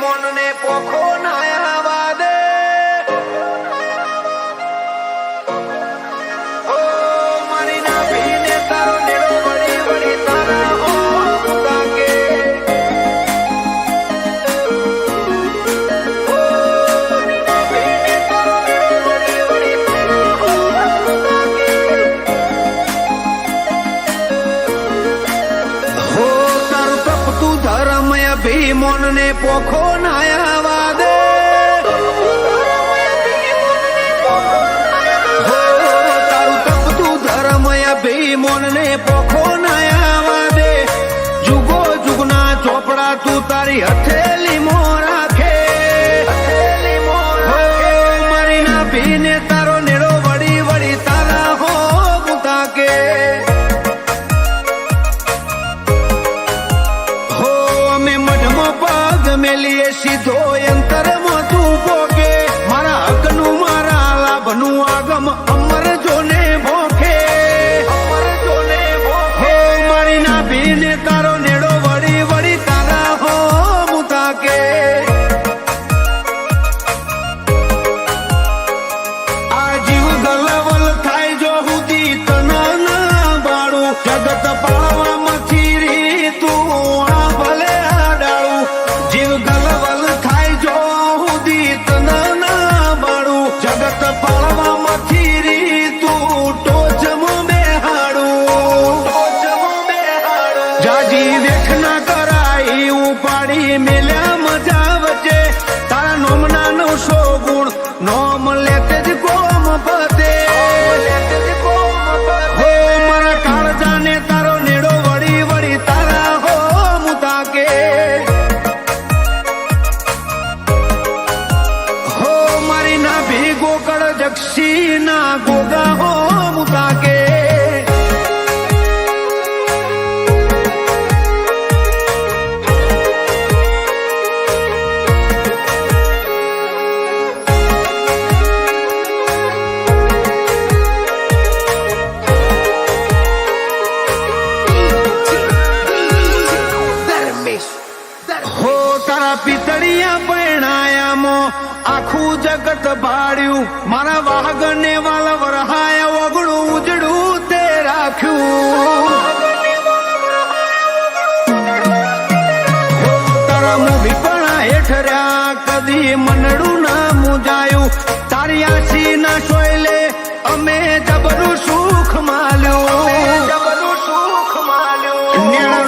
મોનને પોખો નાયા દે ઓ મારી ના ભીને તારો નેડો વળી વળી તારા ઓ તાકે ઓ મારી ના ભીને તારો નેડો વળી વળી તારા ઓ તાકે હો તારું તપતું ધર્મ ભીમોન ને પોખો નાયા દે તારું તપતું ધર્મ ભીમોન ને પોખો નાયા દે જુગો જુગના ચોપડા તું તારી હથેલી મો રાખે મારી ના ભીને તારો નેડો વળી વળી તારા હો મુતાકે મેલીએ સીધો અંતર તું પોકે મારા હકનું મારા લાભનું આગમ અમર જોને ભોખે હો મારી ના ભીને તારો નેડો વળી વળી તારા હો મુતાકે આ જીવ ગલવલ થાય જો હુદી તના ના બાળું જગત પાળવામાંથી રી તું આ ભલે આડાળું જીવ ગલવલ થાય જો હુદી તના ના બાળું જગત પાળવામાંથી રી તું ટોચમાં બેહાડું જાજી વેખ ના કરાઈ ઉપાડી મેલ્યા મજા વચ્ચે તારા નોમના 900 ગુણ નોમ લેતે જ કોમ પતે હો મારા કાળજાને તારો નેડો વળી વળી તારા હો મુતાકે હો મારી ના ભેગો કળ જક્ષી ના ગોગા હો મુતાકે હો તારા પિતળિયા પરણાયામો આખું જગત ભાડ્યું મારા વાહગને વાલ વરહાયા ઓગણું ઉજડું તે રાખ્યું હો તારા મુભીપણા હેઠ રહ્યા કદી મનડું ના મુજાયું તારી આશી ના સોયલે અમે જબરું સુખ માલ્યું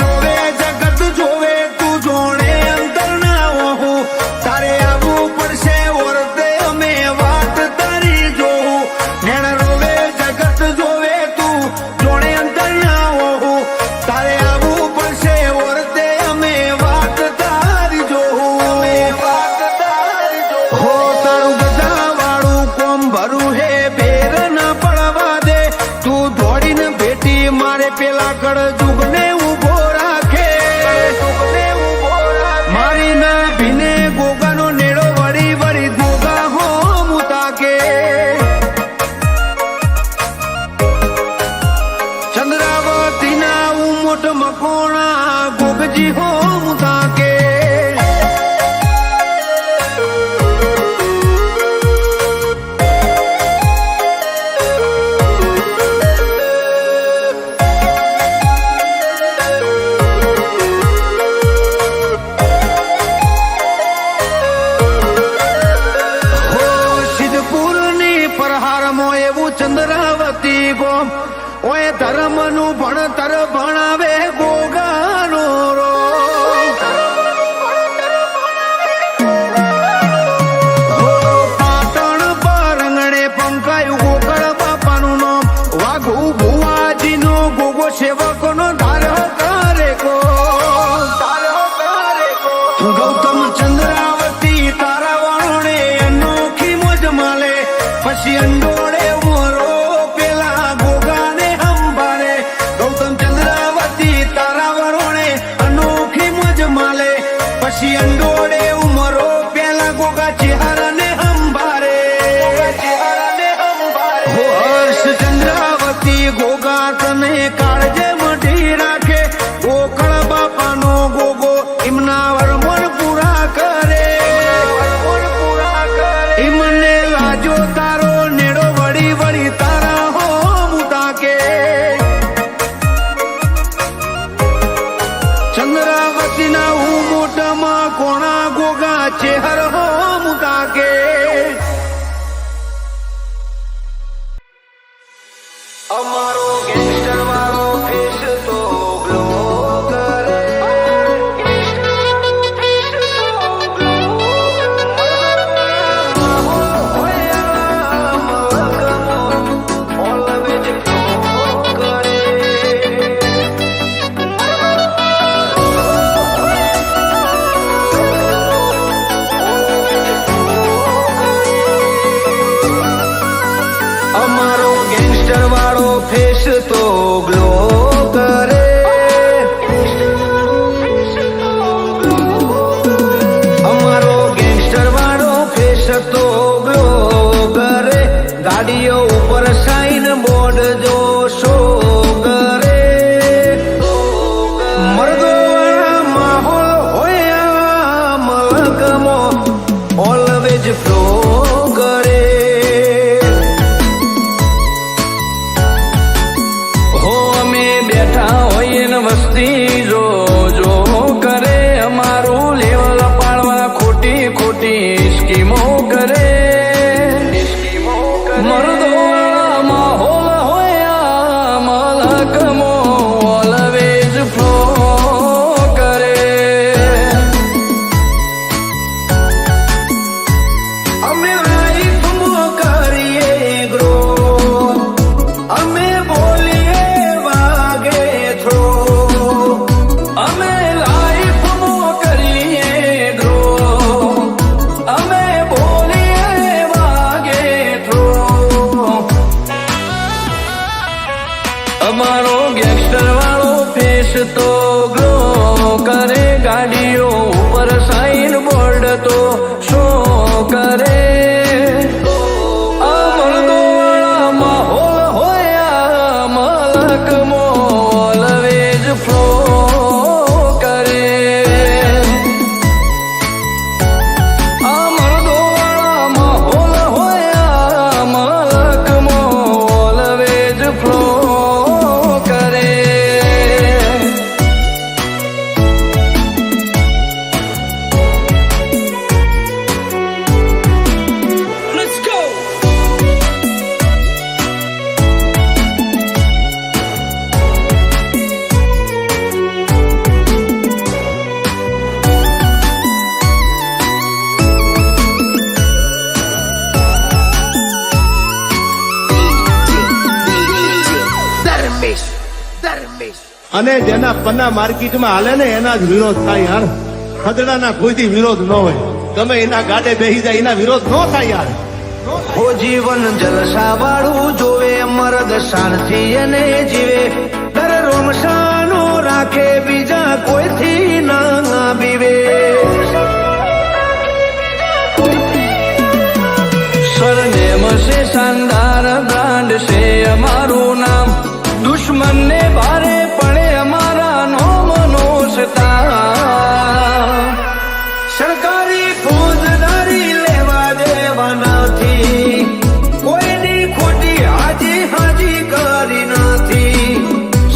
રોવે જગત જોવે તું જોણે અંતર ના હોઉં તારે આવવું પડશે ઓરતે અમે વાત તારી જોઉં નેણ રોવે જગત જોવે તું જોણે અંતર ના હોઉં તારે આવવું પડશે ઓરતે અમે વાત તારી જોઉં હો તારું ગધા વાળું કોમ ભરું હે ભેર ના પડવા દે તું દોડીને ભેટી મારે પેલા કળ જુગને ઉભો રાખે મારી ના ભીને ગોગાનો નેડો વળી વળી ગોગા હો મુતાકે ચંદ્રાવતી ના ઉમોટ મકોણા ગોગજી હો મુતાકે ચંદ્રાવતી ગોમ ઓય ધર્મનું ભણતર ભણાવે ગોગાનો રો પાટણ પરંગણે પંકાયું ગોકળ બાપાનું નામ વાઘુ ભુવાજીનો ગોગો સેવકોનો ધાર કરે કો ગૌતમ ચંદ્રાવતી તારા વાળોને અનોખી મોજ માલે પછી અંડોળે પછી અંડોળે ઉમરો પેલા ગોગા ચેહરાને અંબારે હો હર્ષ ચંદ્રાવતી ગોગા તને કાળજે મઢી રાખે ગોકળ બાપાનો ગોગો એમના વરમણ પૂરા કરે ફેસ તો ગ્લો કરે. અમારો ગેંગસ્ટર વાળો ફેસ તો ગ્લો કરે. ગાડીઓ ઉપર સાઈન બોર્ડ જો શો કરે. મર્દો વાળા માહોલ હોય મલકમો ઓલવેજ ફ્લો કરે. હો અમે બેઠા હોઈએ ને વસ્તી જો જો કરે. અમારું લેવલ પાડવા ખોટી ખોટી સ્કીમો કરે. મર્દો વાળા માહોલ હોય મલકમો ઓલવેજ ફ્લો કરે. અમે લાઈફમાં કરીએ ગ્રો. અમે બોલીએ વાગે થ્રો. અમે લાઈફમાં કરીએ ગ્રો. અમે બોલીએ વાગે થ્રો. અમારો ગેંગસ્ટર વાળો ફેસ તો ગ્લો કરે. ગાડીઓ ઉપર સાઈન બોર્ડ તો શો કરે. આ મર્દો વાળા માહોલ હોય મલકમો ઓલવેજ ફ્લો કરે. આ મર્દો વાળા માહોલ હોય મલકમો ઓલવેજ ફ્લો કરે. Let's go. અને જેના પન્ના માર્કેટમાં હાલે ને એના જ વિરોધ થાય યાર. ખદડાના કોઈથી વિરોધ ન હોય. તમે એના ગાડે બેસી જાય એના વિરોધ ન થાય યાર. હો જીવન જલસા વાળું જોવે. મર્દ શાનથી અને જીવે. દર રોમશાનો રાખે બીજા કોઈથી ના બીવે. સરનેમ છે શાનદાર બ્રાન્ડ છે અમારું નામ. દુશ્મનને ભારે પડે અમારા નોમનો સતા. સરકારી ફોજદારી લેવા દેવા નથી. કોઈની ખોટી હાજી હાજી કરી નથી.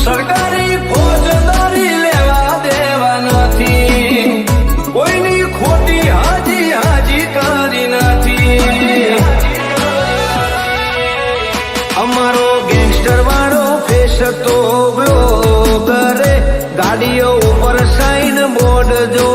સરકારી ફોજદારી લેવા દેવા નથી. કોઈની ખોટી હાજી હાજી કરી નથી. અમારો ગેંગસ્ટર વાળો ફેસ તો ગ્લો કરે. ગાડીઓ ઉપર સાઈન બોર્ડ જો